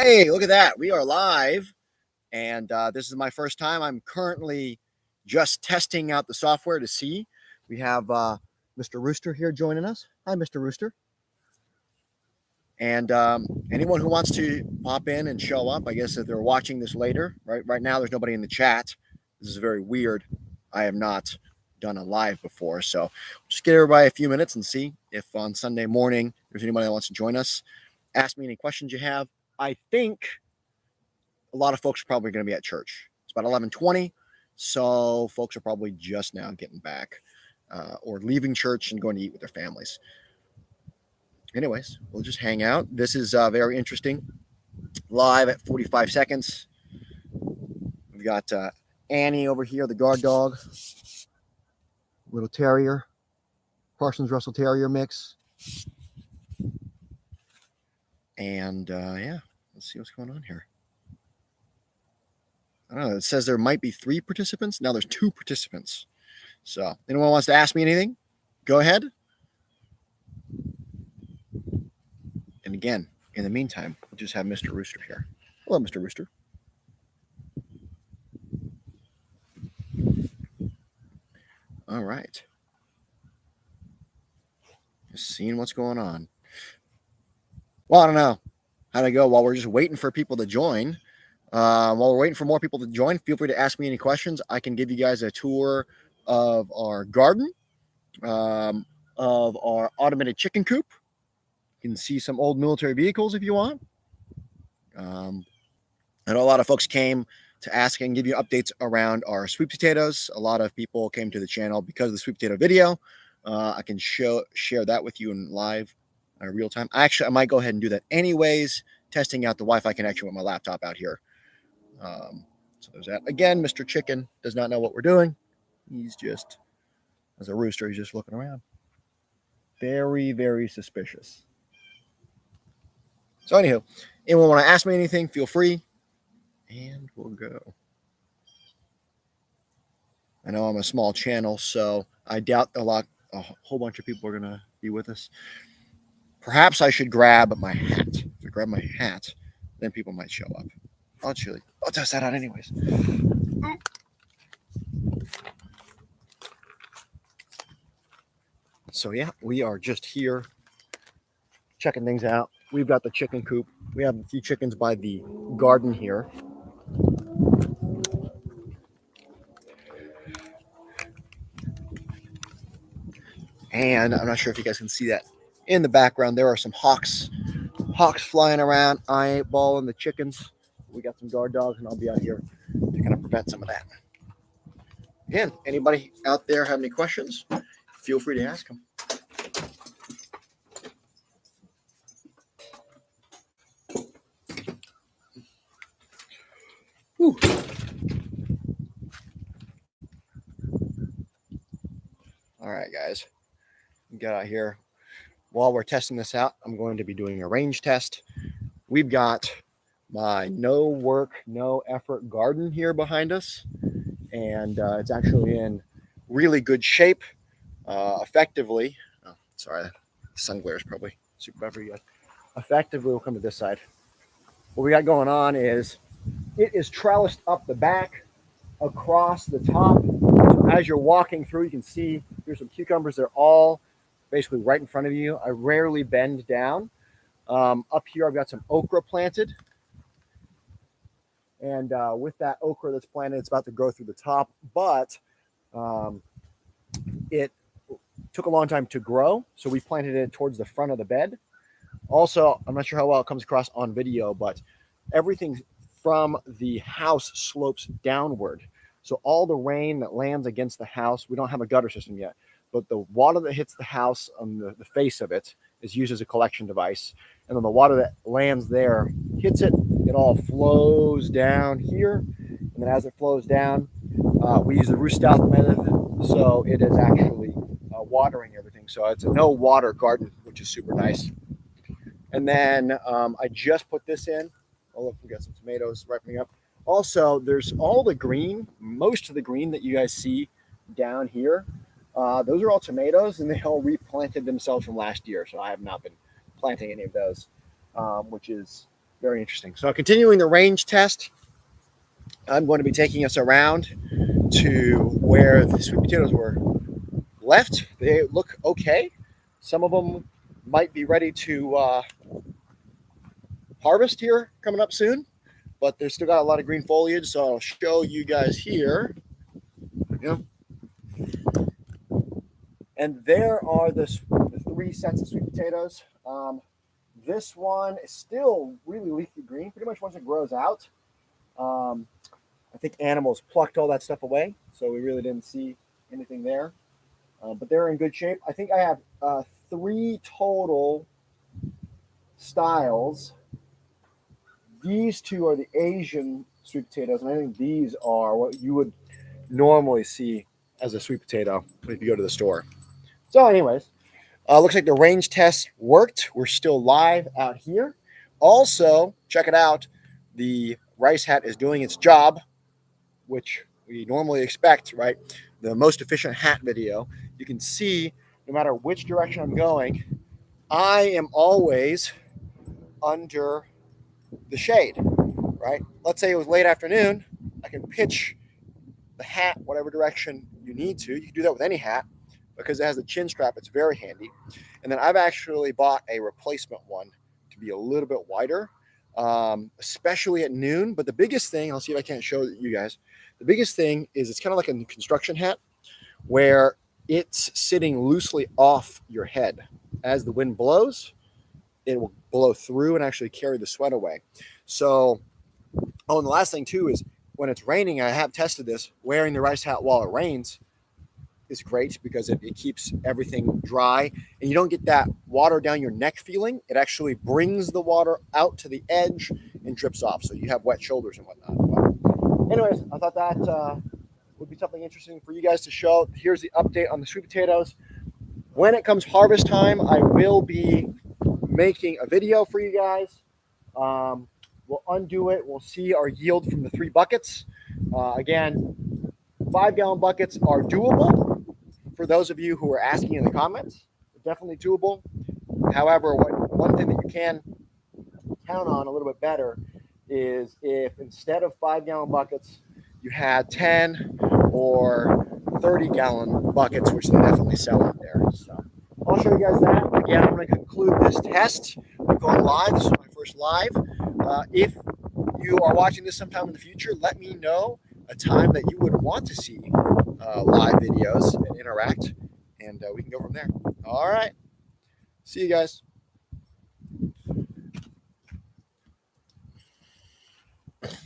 Hey, look at that. We are live, and this is my first time. I'm currently just testing out the software to see. We have Mr. Rooster here joining us. Hi, Mr. Rooster. And anyone who wants to pop in and show up, I guess if they're watching this later, right now there's nobody in the chat. This is very weird. I have not done a live before, so just give everybody a few minutes and see if on Sunday morning there's anybody that wants to join us. Ask me any questions you have. I think a lot of folks are probably going to be at church. It's about 11:20, so folks are probably just now getting back or leaving church and going to eat with their families. Anyways, we'll just hang out. This is very interesting. Live at 45 seconds. We've got Annie over here, the guard dog, little terrier, Parsons Russell Terrier mix. And yeah, let's see what's going on here. I don't know. It says there might be 3 participants. Now there's 2 participants. So anyone wants to ask me anything, go ahead. And again, in the meantime, we'll just have Mr. Rooster here. Hello, Mr. Rooster. All right. Just seeing what's going on. Well, I don't know how to go while we're just waiting for people to join. While we're waiting for more people to join, feel free to ask me any questions. I can give you guys a tour of our garden, of our automated chicken coop. You can see some old military vehicles if you want. I know a lot of folks came to ask and give you updates around our sweet potatoes. A lot of people came to the channel because of the sweet potato video. I can share that with you in live real time. Actually, I might go ahead and do that anyways, testing out the Wi-Fi connection with my laptop out here. So there's that. Again, Mr. Chicken does not know what we're doing. He's just, as a rooster, he's just looking around. Very, very suspicious. So anywho, anyone want to ask me anything, feel free. And we'll go. I know I'm a small channel, so I doubt a whole bunch of people are going to be with us. Perhaps I should grab my hat. If I grab my hat, then people might show up. I'll test that out anyways. So yeah, we are just here checking things out. We've got the chicken coop. We have a few chickens by the garden here. And I'm not sure if you guys can see that in the background. There are some hawks flying around, eyeballing the chickens. We got some guard dogs, and I'll be out here to kind of prevent some of that. Again, anybody out there have any questions, feel free to ask them. Whew. All right, guys. Get out here. While we're testing this out, I'm going to be doing a range test. We've got my no work, no effort garden here behind us. And it's actually in really good shape. Effectively, oh, sorry, the sun glare is probably super bad for you guys. Effectively, we'll come to this side. What we got going on is it is trellised up the back, across the top. So as you're walking through, you can see here's some cucumbers. They're all basically right in front of you. I rarely bend down. Up here, I've got some okra planted. And with that okra that's planted, it's about to grow through the top, but it took a long time to grow. So we planted it towards the front of the bed. Also, I'm not sure how well it comes across on video, but everything from the house slopes downward. So all the rain that lands against the house, we don't have a gutter system yet, but the water that hits the house on the face of it is used as a collection device. And then the water that lands there hits it, it all flows down here. And then as it flows down, we use the root stock method. So it is actually watering everything. So it's a no water garden, which is super nice. And then I just put this in. Oh, look, we got some tomatoes ripening up. Also, there's all the green, most of the green that you guys see down here. Those are all tomatoes, and they all replanted themselves from last year. So I have not been planting any of those, which is Very interesting. So continuing the range test, I'm going to be taking us around to where the sweet potatoes were left. They look okay. Some of them might be ready to harvest here coming up soon, but they've still got a lot of green foliage. So I'll show you guys here. And there are the 3 sets of sweet potatoes. This one is still really leafy green, pretty much once it grows out. I think animals plucked all that stuff away, so we really didn't see anything there. But they're in good shape. I think I have 3 total styles. These 2 are the Asian sweet potatoes, and I think these are what you would normally see as a sweet potato if you go to the store. So anyways, looks like the range test worked. We're still live out here. Also, check it out. The rice hat is doing its job, which we normally expect, right? The most efficient hat video. You can see no matter which direction I'm going, I am always under the shade, right? Let's say it was late afternoon. I can pitch the hat whatever direction you need to. You can do that with any hat because it has a chin strap. It's very handy. And then I've actually bought a replacement one to be a little bit wider, especially at noon. But the biggest thing, I'll see if I can't show you guys. The biggest thing is it's kind of like a construction hat where it's sitting loosely off your head. As the wind blows, it will blow through and actually carry the sweat away. So, and the last thing too is when it's raining, I have tested this, wearing the rice hat while it rains is great because it keeps everything dry and you don't get that water down your neck feeling. It actually brings the water out to the edge and drips off. So you have wet shoulders and whatnot. But anyways, I thought that would be something interesting for you guys to show. Here's the update on the sweet potatoes. When it comes harvest time, I will be making a video for you guys. We'll undo it. We'll see our yield from the 3 buckets. Again, 5-gallon buckets are doable. For those of you who are asking in the comments, definitely doable. However, one thing that you can count on a little bit better is if instead of 5-gallon buckets, you had 10 or 30-gallon buckets, which they definitely sell out there. So I'll show you guys that. Again, I'm going to conclude this test. We're going live. This is my first live. If you are watching this sometime in the future, let me know a time that you would want to see live videos and interact, and we can go from there. All right. See you guys.